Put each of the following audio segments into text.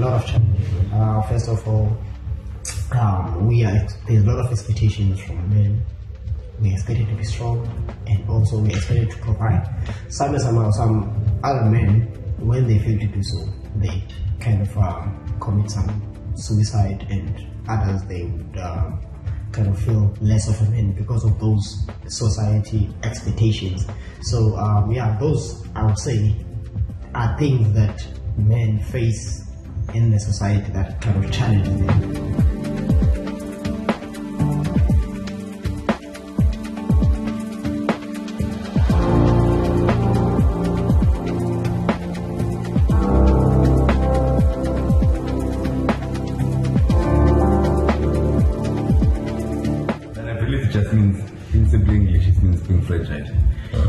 lot of challenges. First of all, there's a lot of expectations from men. We're expected to be strong, and also we're expected to provide. Some other men, when they fail to do so, they kind of commit some suicide, and others they would kind of feel less of a man because of those society expectations. So those I would say are things that men face in the society that kind of challenges them.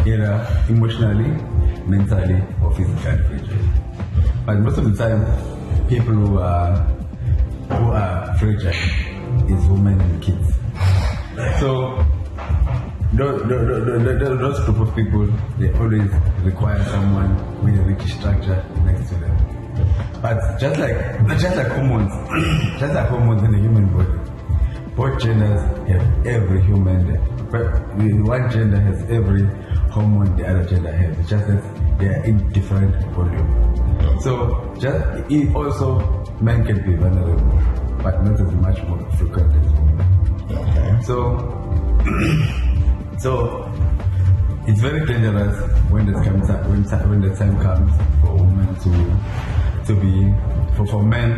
Either emotionally, mentally, or physically fragile. But most of the time, people who are fragile is women and kids. So those group of people, they always require someone with a rich structure next to them. But just like hormones, in the human body, both genders have every human. One gender has every hormone the other gender has. It's just that they are in different volume. So also men can be vulnerable, but not as much more frequent as women. Okay. So it's very dangerous when the time comes for women for men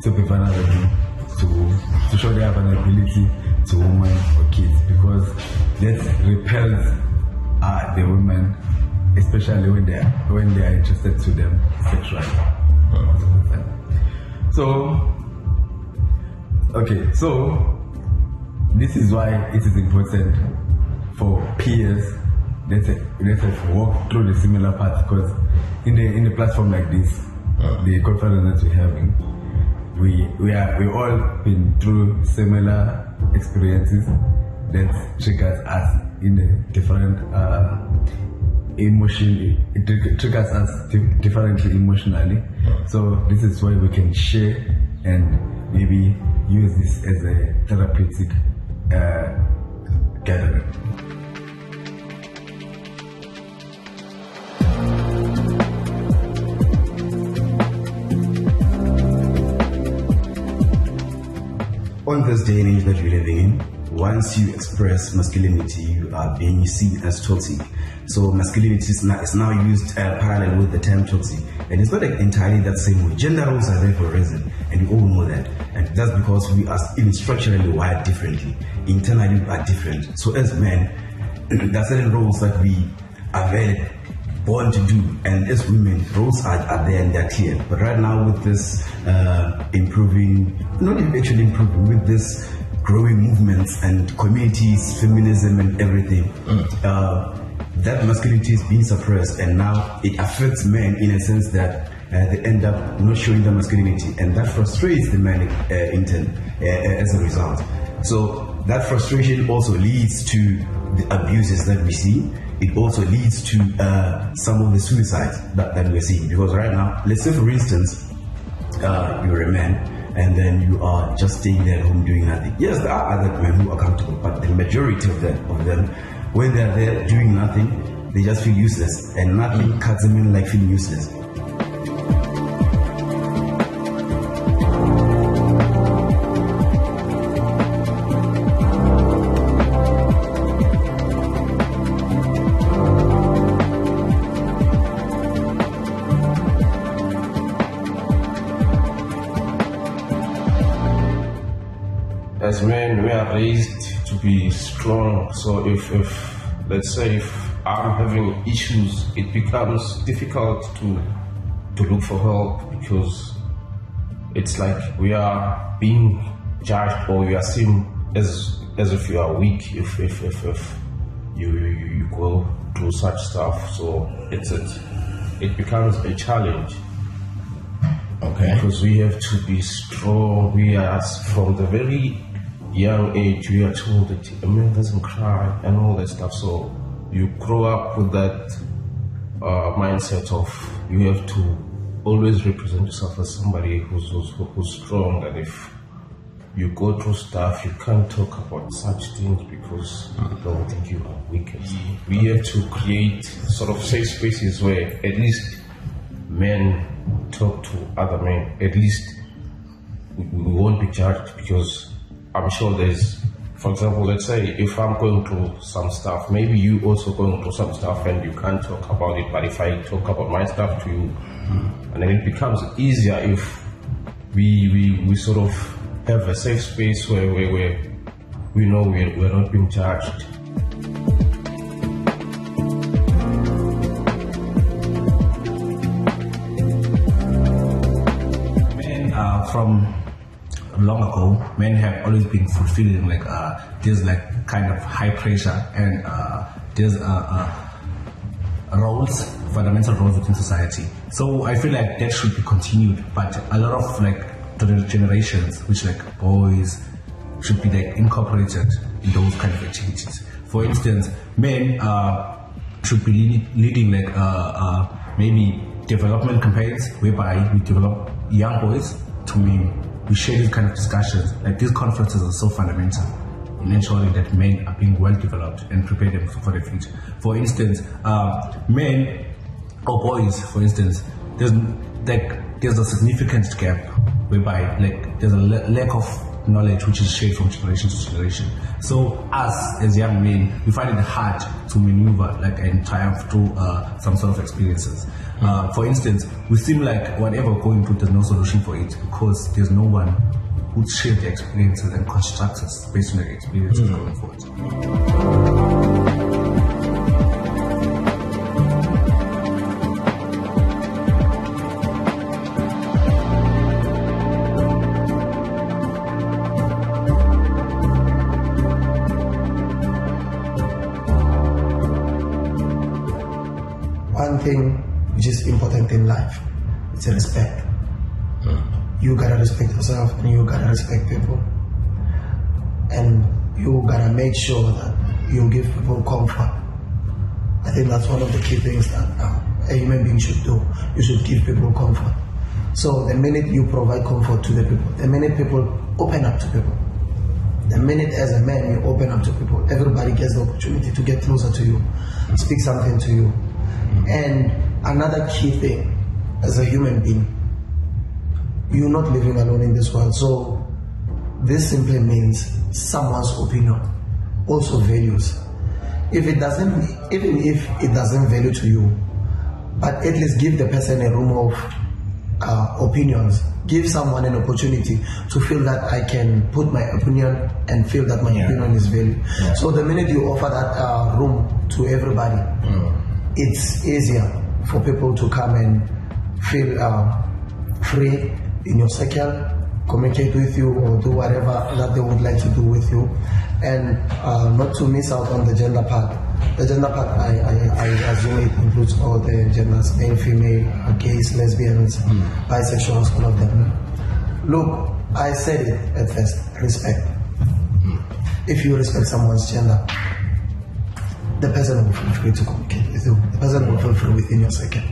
to be vulnerable, to show their vulnerability to women or kids, because that repels the women, especially when they are interested to them sexually. So this is why it is important for peers that walk through the similar path, because in a platform like this, the conference that we're having, we all been through similar experiences that triggers us in a different emotion. It triggers us differently emotionally. So this is why we can share and maybe use this as a therapeutic gathering. On this day and age that we're living in, once you express masculinity, you are being seen as toxic. So masculinity is now used parallel with the term toxic. And it's not entirely that same way. Gender roles are there for a reason, and we all know that. And that's because we are even structurally wired differently. Internally, we are different. So as men, there are certain roles that we are very born to do, and as women, roles are there and they're clear. But right now, with this with this growing movements and communities, feminism and everything, that masculinity is being suppressed, and now it affects men in a sense that they end up not showing their masculinity, and that frustrates the man in turn as a result. So that frustration also leads to the abuses that we see. It also leads to some of the suicides that we're seeing. Because right now, let's say for instance, you're a man and then you are just staying there at home doing nothing. Yes, there are other men who are comfortable, but the majority of them, when they're there doing nothing, they just feel useless, and nothing cuts them in like feeling useless. As men, we are raised to be strong. So if let's say if I'm having issues, it becomes difficult to look for help, because it's like we are being judged, or we are seen as if you are weak if you go through such stuff. So it becomes a challenge. Okay. Because we have to be strong. We are, from the very young age, we are told that a man doesn't cry and all that stuff. So you grow up with that mindset of you have to always represent yourself as somebody who's strong, and if you go through stuff, you can't talk about such things because people will think you are weak. We have to create sort of safe spaces where at least men talk to other men. At least we won't be judged, because I'm sure there's, for example, let's say if I'm going through some stuff, maybe you also going through some stuff and you can't talk about it, but if I talk about my stuff to you, and then it becomes easier if we sort of have a safe space where we know we're not being judged. Men from long ago, men have always been fulfilling there's like kind of high pressure, and there's roles, fundamental roles within society. So I feel like that should be continued, but a lot of the generations, which boys, should be incorporated in those kind of activities. For instance, men should be leading maybe development campaigns whereby we develop young boys to we share these kind of discussions. These conferences are so fundamental in ensuring that men are being well developed and prepare them for the future. For instance, men or boys, for instance, there's a significant gap whereby there's a lack of knowledge which is shared from generation to generation. So us as young men, we find it hard to maneuver and triumph through some sort of experiences. For instance, we seem like whatever we're going through, there's no solution for it because there's no one who share the experiences and constructs us based on their experiences going forward. One thing which is important in life is respect. You gotta respect yourself and you gotta respect people. And you gotta make sure that you give people comfort. I think that's one of the key things that a human being should do. You should give people comfort. So the minute you provide comfort to the people, the minute people open up to people, the minute as a man you open up to people, everybody gets the opportunity to get closer to you, speak something to you. And another key thing, as a human being, you're not living alone in this world. So this simply means someone's opinion also values. If it doesn't, even if it doesn't value to you, but at least give the person a room of opinions. Give someone an opportunity to feel that I can put my opinion and feel that my opinion is valued. Yeah. So the minute you offer that room to everybody, it's easier for people to come and feel free in your circle, communicate with you or do whatever that they would like to do with you, and not to miss out on the gender part. The gender part, I assume it includes all the genders, male, female, gays, lesbians, bisexuals, all of them. Look, I said it at first, respect. If you respect someone's gender, the person will feel free to communicate with you. The person will feel free within your circle.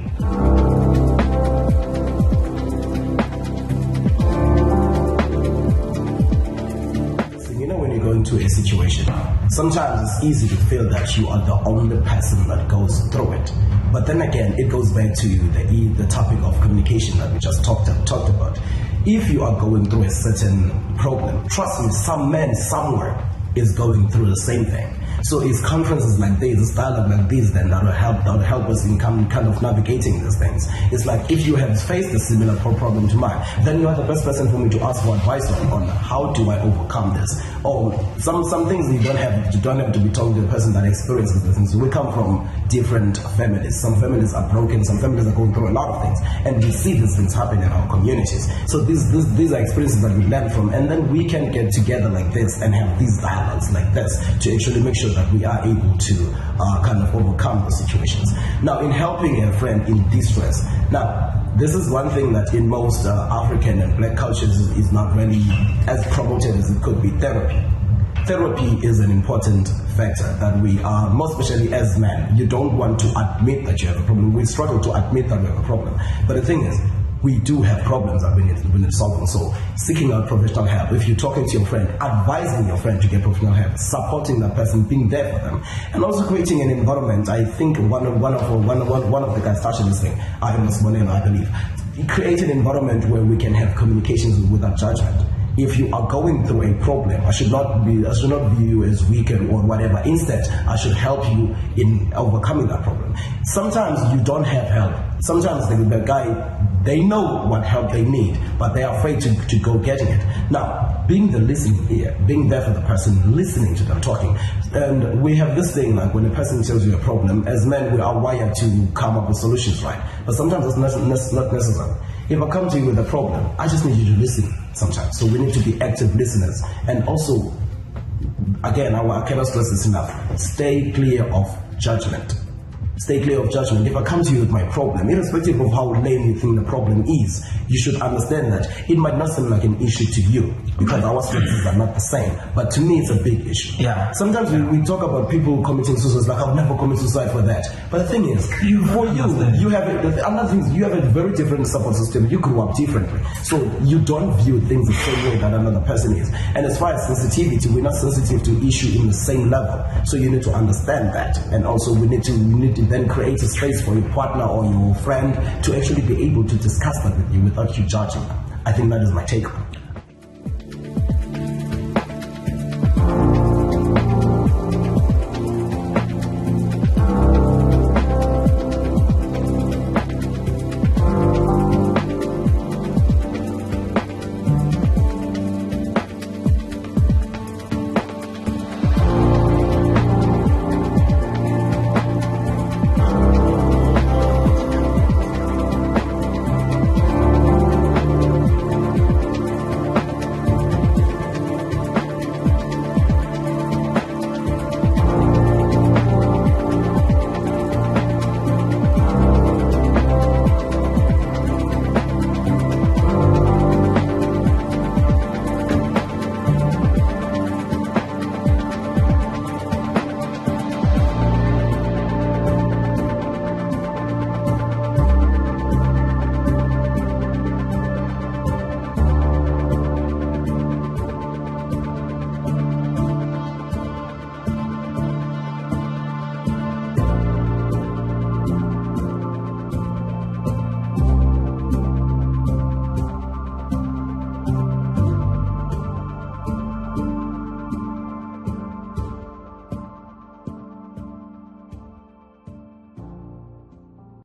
Into a situation, sometimes it's easy to feel that you are the only person that goes through it. But then again, it goes back to the topic of communication that we just talked about. If you are going through a certain problem, trust me, some man somewhere is going through the same thing. So it's conferences like this, it's dialogue like this, then that will help us in kind of navigating these things. It's like if you have faced a similar problem to mine, then you are the best person for me to ask for advice on how do I overcome this. Or some things you don't have to be told to the person that experiences the things. We come from different families. Some families are broken, some families are going through a lot of things, and we see these things happen in our communities. So these are experiences that we learn from, and then we can get together like this and have these dialogues like this to actually make sure that we are able to kind of overcome the situations. Now, in helping a friend in distress, now this is one thing that in most African and black cultures is not really as promoted as it could be. Therapy. Therapy is an important factor that we are, most especially as men, you don't want to admit that you have a problem. We struggle to admit that we have a problem. But the thing is, we do have problems that we need solving. So seeking out professional help. If you're talking to your friend, advising your friend to get professional help, supporting that person, being there for them, and also creating an environment. I think one of the guys touched on this thing, Sibonelo, I believe. Create an environment where we can have communications without judgment. If you are going through a problem, I should not view you as weak or whatever. Instead, I should help you in overcoming that problem. Sometimes you don't have help. Sometimes the guy, they know what help they need, but they are afraid to go getting it. Now, being the listening ear, being there for the person, listening to them talking. And we have this thing, like when a person tells you a problem, as men, we are wired to come up with solutions, right? But sometimes it's not necessary. If I come to you with a problem, I just need you to listen sometimes. So we need to be active listeners. And also, again, I cannot stress this enough, stay clear of judgment. Stay clear of judgment. If I come to you with my problem, irrespective of how lame you think the problem is, you should understand that it might not seem like an issue to you because our stresses are not the same. But to me, it's a big issue. Yeah. Sometimes we talk about people committing suicide, like I'll never commit suicide for that. But the thing is, you have a very different support system. You grew up differently, so you don't view things the same way that another person is. And as far as sensitivity, we're not sensitive to issue in the same level. So you need to understand that, and also we need to then create a space for your partner or your friend to actually be able to discuss that with you without you judging them. I think that is my take on it.